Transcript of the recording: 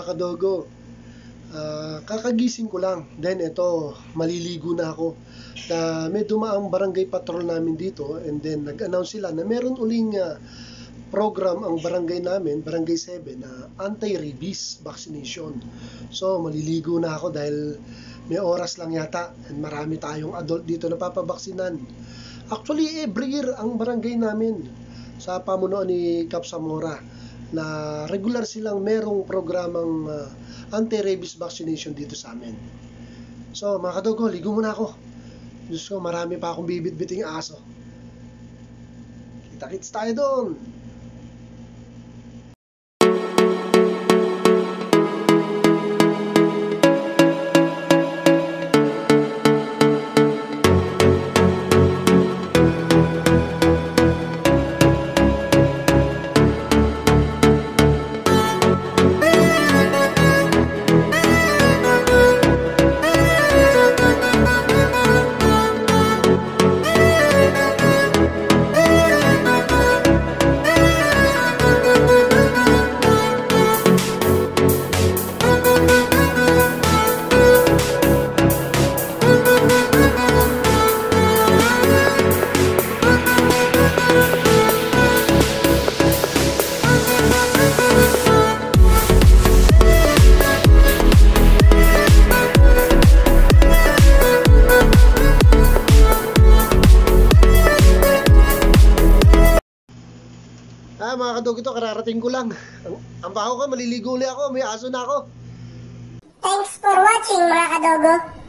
mga kadogo, kakagising ko lang. Then ito, maliligo na ako. May dumaang barangay patrol namin dito, and then nag-announce sila na meron uling program ang barangay namin, Barangay 7, na anti-rabies vaccination. So maliligo na ako dahil may oras lang yata, and marami tayong adult dito na papabaksinan. Actually, every year ang barangay namin sa pamunuan ni Cap Zamora na regular silang merong programang anti-rabies vaccination dito sa amin. So mga kadogo, ligo muna ako. Diyos ko, marami pa akong bibit-biting aso. Kita-kits tayo doon. Mga kadogo, ito kararating ko lang. Ang baho ko, maliligo ulit ako, may aso na ako. Thanks for watching mga kadogo.